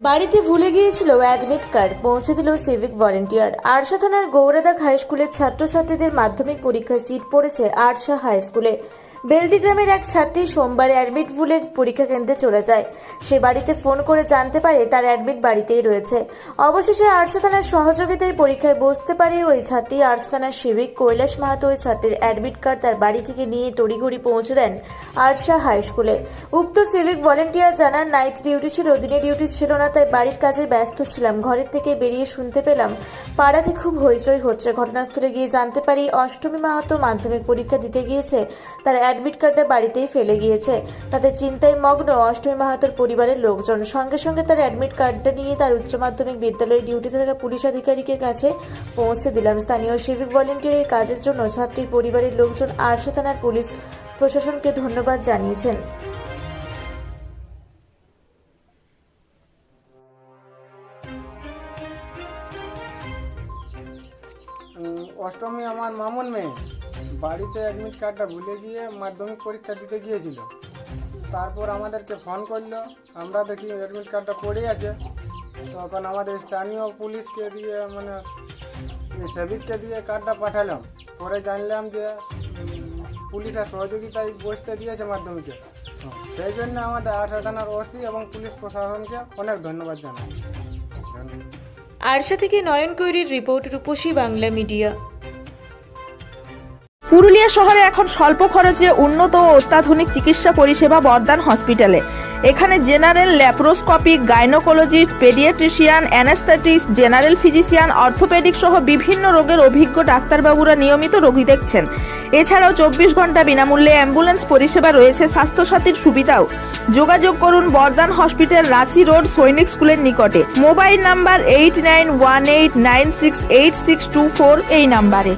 বাড়িতে ভুলে গিয়েছিল অ্যাডমিট কার্ড, পৌঁছে দিল সিভিক ভলেন্টিয়ার। আরশা থানার গৌরাদাগ হাই স্কুলের ছাত্রছাত্রীদের মাধ্যমিক পরীক্ষায় সিট পড়েছে আরশা হাই স্কুলে। বেলদি গ্রামের এক ছাত্রী সোমবার অ্যাডমিট ভুলে পরীক্ষা কেন্দ্রে চলে যায়। সে বাড়িতে ফোন করে জানতে পারে তার অ্যাডমিট বাড়িতেই রয়েছে। অবশেষে আরশা থানার সহযোগিতায় পরীক্ষায় বসতে পারে ওই ছাত্রী। আরশা থানার সিভিক কৈলাস মাহাতো ওই ছাত্রীর অ্যাডমিট কার্ড তার বাড়ি থেকে নিয়ে তড়িঘড়ি পৌঁছে দেন আরশা হাই স্কুলে। উক্ত সিভিক ভলেন্টিয়ার জানান, নাইট ডিউটি ছিল, দিনে ডিউটি ছিল না, তাই বাড়ির কাজে ব্যস্ত ছিলাম। ঘরের থেকে বেরিয়ে শুনতে পেলাম পাড়াতে খুব হইচই হচ্ছে। ঘটনাস্থলে গিয়ে জানতে পারি অষ্টমী মাহাতো মাধ্যমিক পরীক্ষা দিতে গিয়েছে, তার অ্যাডমিট কার্ডটা বাড়িতেই ফেলে গিয়েছে। তাতে চিন্তায় মগ্ন অষ্টমী মাহাতোর পরিবারের লোকজন। সঙ্গে সঙ্গে তার অ্যাডমিট কার্ডটা নিয়ে তার উচ্চ মাধ্যমিক বিদ্যালয়ে ডিউটিতে থাকা পুলিশ আধিকারিকের কাছে পৌঁছে দিলাম। স্থানীয় সিভিক ভলেন্টিয়ারের কাজের জন্য ছাত্রীর পরিবারের লোকজন আরশা থানার পুলিশ প্রশাসনকে ধন্যবাদ জানিয়েছেন। অষ্টমী আমার মামুন মেয়ে বাড়িতে অ্যাডমিট কার্ডটা ভুলে গিয়ে মাধ্যমিক পরীক্ষা দিতে গিয়েছিল। তারপর আমাদেরকে ফোন করলো, আমরা দেখি অ্যাডমিট কার্ডটা পড়ে আছে। তখন আমাদের স্থানীয় পুলিশকে দিয়ে সেভিককে দিয়ে কার্ডটা পাঠালাম। পরে জানলাম যে পুলিশের সহযোগিতায় বসতে দিয়েছে মাধ্যমিকে। সেই জন্য আমাদের আরশা থানার ওসি এবং পুলিশ প্রশাসনকে অনেক ধন্যবাদ জানাই। আরশা থেকে নয়ন কৈরির রিপোর্ট, রূপসী বাংলা মিডিয়া। পুরুলিয়া শহরে এখন স্বল্প খরচে উন্নত ও অত্যাধুনিক চিকিৎসা পরিষেবা বর্দান হসপিটালে। এখানে general, laparoscopic, gynaecologist, paediatrician, anaesthetist, general physician, orthopaedic সহ বিভিন্ন রোগের অভিজ্ঞ ডাক্তারবাবুরা নিয়মিত রোগী দেখছেন। এছাড়াও 24 ঘন্টা বিনামূল্যে অ্যাম্বুলেন্স পরিষেবা রয়েছে, স্বাস্থ্যসাথীর সুবিধাও। যোগাযোগ করুন বর্দান হসপিটাল, রাঁচি রোড, সৈনিক স্কুলের নিকটে। মোবাইল নাম্বার 8918968624 এই নাম্বারে।